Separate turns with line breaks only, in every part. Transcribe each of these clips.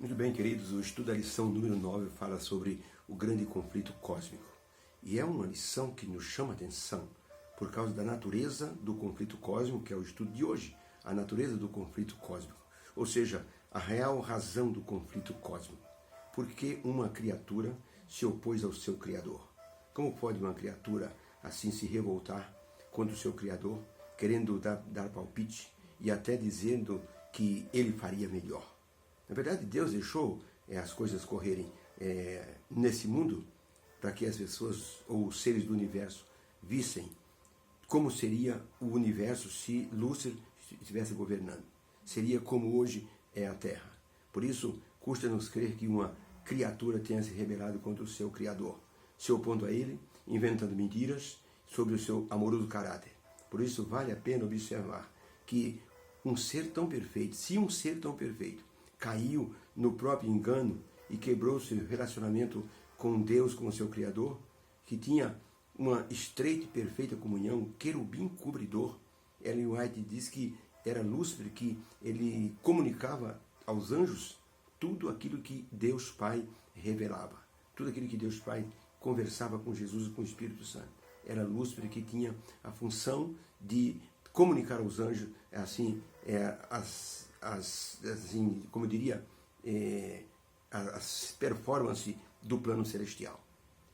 Muito bem, queridos, o estudo da lição número 9 fala sobre o grande conflito cósmico. E é uma lição que nos chama a atenção por causa da natureza do conflito cósmico, que é o estudo de hoje, a natureza do conflito cósmico. Ou seja, a real razão do conflito cósmico. Por que uma criatura se opôs ao seu Criador? Como pode uma criatura assim se revoltar contra o seu Criador, querendo dar palpite e até dizendo que ele faria melhor? Na verdade, Deus deixou as coisas correrem nesse mundo para que as pessoas ou os seres do universo vissem como seria o universo se Lúcifer estivesse governando. Seria como hoje é a Terra. Por isso, custa-nos crer que uma criatura tenha se rebelado contra o seu Criador, se opondo a ele, inventando mentiras sobre o seu amoroso caráter. Por isso, vale a pena observar que um ser tão perfeito, se um ser tão perfeito caiu no próprio engano e quebrou seu relacionamento com Deus, com o seu Criador, que tinha uma estreita e perfeita comunhão, um querubim cobridor. Ellen White diz que era Lúcifer, que ele comunicava aos anjos tudo aquilo que Deus Pai revelava, tudo aquilo que Deus Pai conversava com Jesus e com o Espírito Santo. Era Lúcifer que tinha a função de comunicar aos anjos, como eu diria, as performances do plano celestial.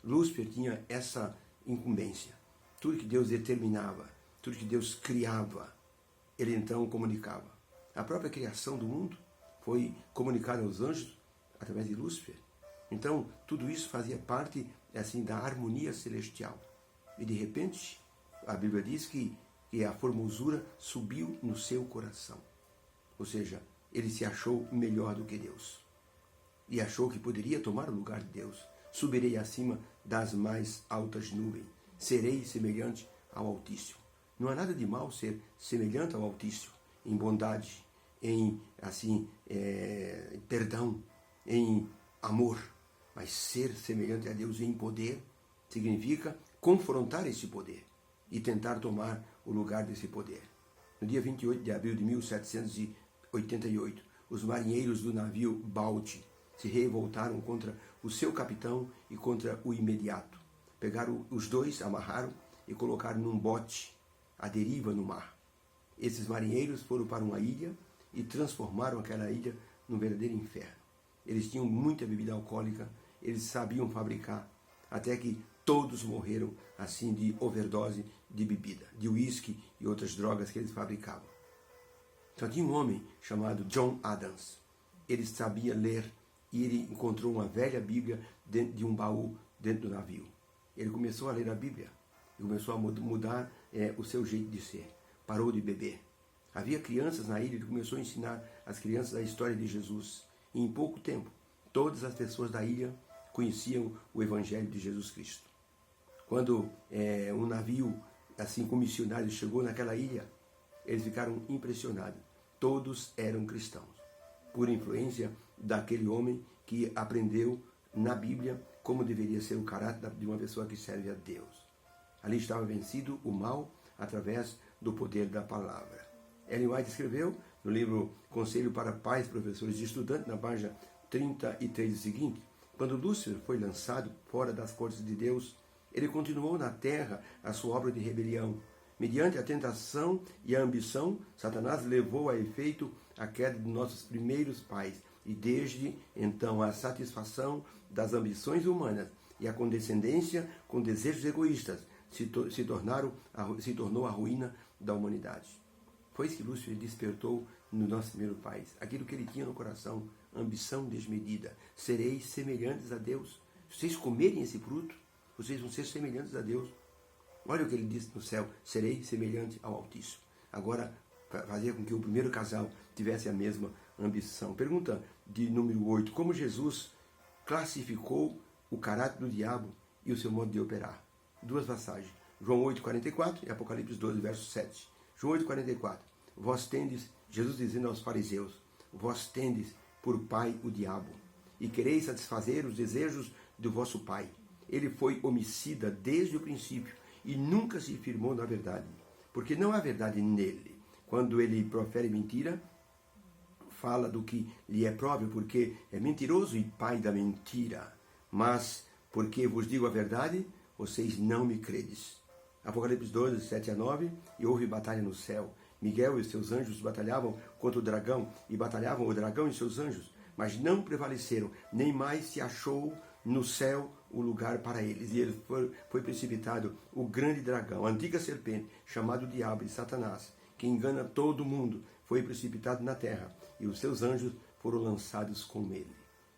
Lúcifer tinha essa incumbência. Tudo que Deus determinava, tudo que Deus criava, ele então comunicava. A própria criação do mundo foi comunicada aos anjos através de Lúcifer. Então, tudo isso fazia parte da harmonia celestial. E de repente, a Bíblia diz que a formosura subiu no seu coração. Ou seja, ele se achou melhor do que Deus. E achou que poderia tomar o lugar de Deus. Subirei acima das mais altas nuvens. Serei semelhante ao Altíssimo. Não há nada de mal ser semelhante ao Altíssimo, em bondade, em perdão, em amor. Mas ser semelhante a Deus em poder significa confrontar esse poder e tentar tomar o lugar desse poder. No dia 28 de abril de 1788, os marinheiros do navio Balti se revoltaram contra o seu capitão e contra o imediato. Pegaram os dois, amarraram e colocaram num bote à deriva no mar. Esses marinheiros foram para uma ilha e transformaram aquela ilha num verdadeiro inferno. Eles tinham muita bebida alcoólica, eles sabiam fabricar, até que todos morreram assim de overdose de bebida, de uísque e outras drogas que eles fabricavam. Só tinha um homem chamado John Adams. Ele sabia ler e ele encontrou uma velha Bíblia dentro de um baú dentro do navio. Ele começou a ler a Bíblia e começou a mudar o seu jeito de ser. Parou de beber. Havia crianças na ilha e ele começou a ensinar as crianças a história de Jesus. E em pouco tempo, todas as pessoas da ilha conheciam o Evangelho de Jesus Cristo. Quando um navio com missionários chegou naquela ilha, eles ficaram impressionados. Todos eram cristãos, por influência daquele homem que aprendeu na Bíblia como deveria ser o caráter de uma pessoa que serve a Deus. Ali estava vencido o mal através do poder da palavra. Ellen White escreveu no livro Conselho para Pais, Professores e Estudantes, na página 33 o seguinte: quando Lúcifer foi lançado fora das cortes de Deus, ele continuou na terra a sua obra de rebelião. Mediante a tentação e a ambição, Satanás levou a efeito a queda de nossos primeiros pais, e desde então a satisfação das ambições humanas e a condescendência com desejos egoístas se tornou a ruína da humanidade. Foi isso que Lúcifer despertou nos nossos primeiros pais, aquilo que ele tinha no coração, ambição desmedida. Sereis semelhantes a Deus. Se vocês comerem esse fruto, vocês vão ser semelhantes a Deus. Olha o que ele disse no céu: serei semelhante ao Altíssimo. Agora, para fazer com que o primeiro casal tivesse a mesma ambição. Pergunta de número 8. Como Jesus classificou o caráter do diabo e o seu modo de operar? Duas passagens. João 8,44 e Apocalipse 12, verso 7. João 8,44. Vós tendes, Jesus dizendo aos fariseus, vós tendes por pai o diabo, e quereis satisfazer os desejos do vosso pai. Ele foi homicida desde o princípio e nunca se firmou na verdade, porque não há verdade nele. Quando ele profere mentira, fala do que lhe é próprio, porque é mentiroso e pai da mentira. Mas, porque vos digo a verdade, vocês não me credes. Apocalipse 12, 7 a 9, e houve batalha no céu. Miguel e seus anjos batalhavam contra o dragão, e batalhavam o dragão e seus anjos, mas não prevaleceram, nem mais se achou no céu o lugar para eles. E ele foi precipitado o grande dragão, a antiga serpente, chamado Diabo e Satanás, que engana todo mundo, foi precipitado na terra, e os seus anjos foram lançados com ele.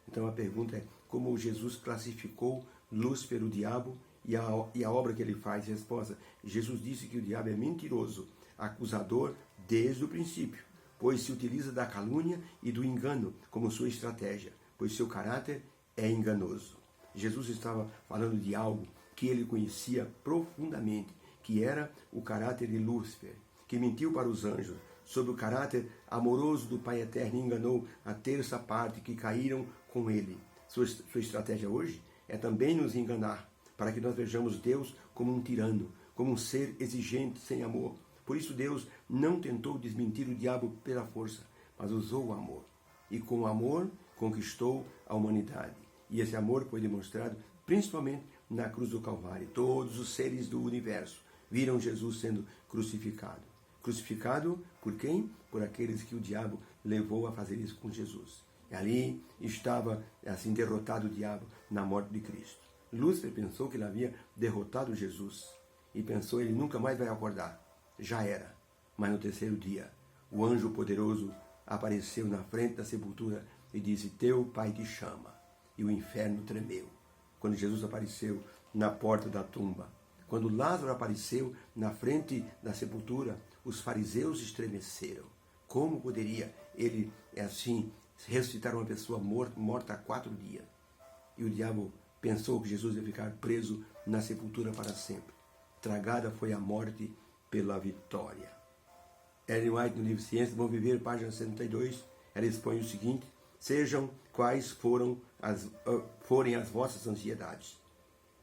Então a pergunta é, como Jesus classificou Lúcifer, o diabo, e a obra que ele faz? Resposta: Jesus disse que o diabo é mentiroso, acusador desde o princípio, pois se utiliza da calúnia e do engano como sua estratégia, pois seu caráter é enganoso. Jesus estava falando de algo que ele conhecia profundamente, que era o caráter de Lúcifer, que mentiu para os anjos sobre o caráter amoroso do Pai Eterno e enganou a terça parte que caíram com ele. Sua estratégia hoje é também nos enganar, para que nós vejamos Deus como um tirano, como um ser exigente, sem amor. Por isso Deus não tentou desmentir o diabo pela força, mas usou o amor. E com o amor conquistou a humanidade. E esse amor foi demonstrado principalmente na cruz do Calvário. Todos os seres do universo viram Jesus sendo crucificado. Crucificado por quem? Por aqueles que o diabo levou a fazer isso com Jesus. E ali estava assim derrotado o diabo na morte de Cristo. Lúcifer pensou que ele havia derrotado Jesus e pensou ele nunca mais vai acordar. Já era. Mas no terceiro dia, o anjo poderoso apareceu na frente da sepultura e disse: teu pai te chama. E o inferno tremeu. Quando Jesus apareceu na porta da tumba, quando Lázaro apareceu na frente da sepultura, os fariseus estremeceram. Como poderia ele, assim, ressuscitar uma pessoa morta há 4 dias? E o diabo pensou que Jesus ia ficar preso na sepultura para sempre. Tragada foi a morte pela vitória. Ellen White, no livro Ciência Bom Viver, página 72, ela expõe o seguinte: sejam quais forem as vossas ansiedades,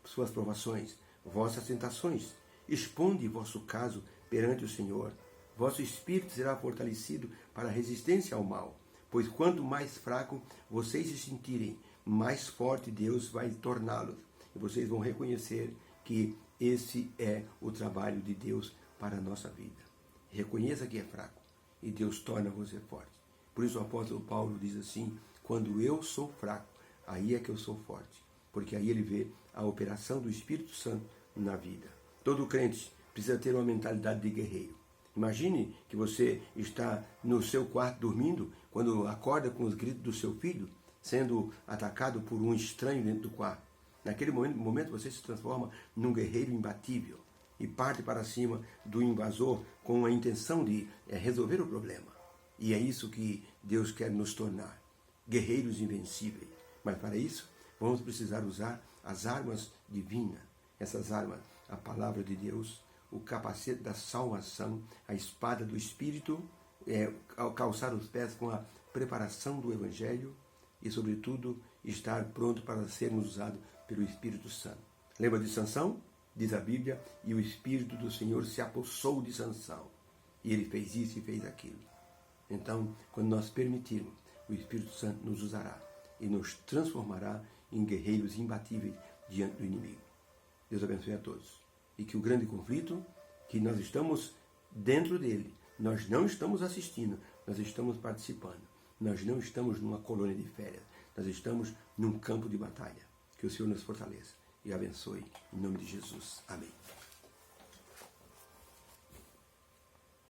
suas provações, vossas tentações, exponde vosso caso perante o Senhor. Vosso espírito será fortalecido para a resistência ao mal, pois quanto mais fraco vocês se sentirem, mais forte Deus vai torná-los. E vocês vão reconhecer que esse é o trabalho de Deus para a nossa vida. Reconheça que é fraco e Deus torna você forte. Por isso o apóstolo Paulo diz assim: quando eu sou fraco, aí é que eu sou forte. Porque aí ele vê a operação do Espírito Santo na vida. Todo crente precisa ter uma mentalidade de guerreiro. Imagine que você está no seu quarto dormindo, quando acorda com os gritos do seu filho, sendo atacado por um estranho dentro do quarto. Naquele momento você se transforma num guerreiro imbatível e parte para cima do invasor com a intenção de resolver o problema. E é isso que Deus quer nos tornar, guerreiros invencíveis. Mas para isso, vamos precisar usar as armas divinas. Essas armas, a palavra de Deus, o capacete da salvação, a espada do Espírito, calçar os pés com a preparação do Evangelho e, sobretudo, estar pronto para sermos usados pelo Espírito Santo. Lembra de Sansão? Diz a Bíblia, e o Espírito do Senhor se apossou de Sansão. E ele fez isso e fez aquilo. Então, quando nós permitirmos, o Espírito Santo nos usará e nos transformará em guerreiros imbatíveis diante do inimigo. Deus abençoe a todos. E que o grande conflito, que nós estamos dentro dele, nós não estamos assistindo, nós estamos participando. Nós não estamos numa colônia de férias, nós estamos num campo de batalha. Que o Senhor nos fortaleça e abençoe, em nome de Jesus. Amém.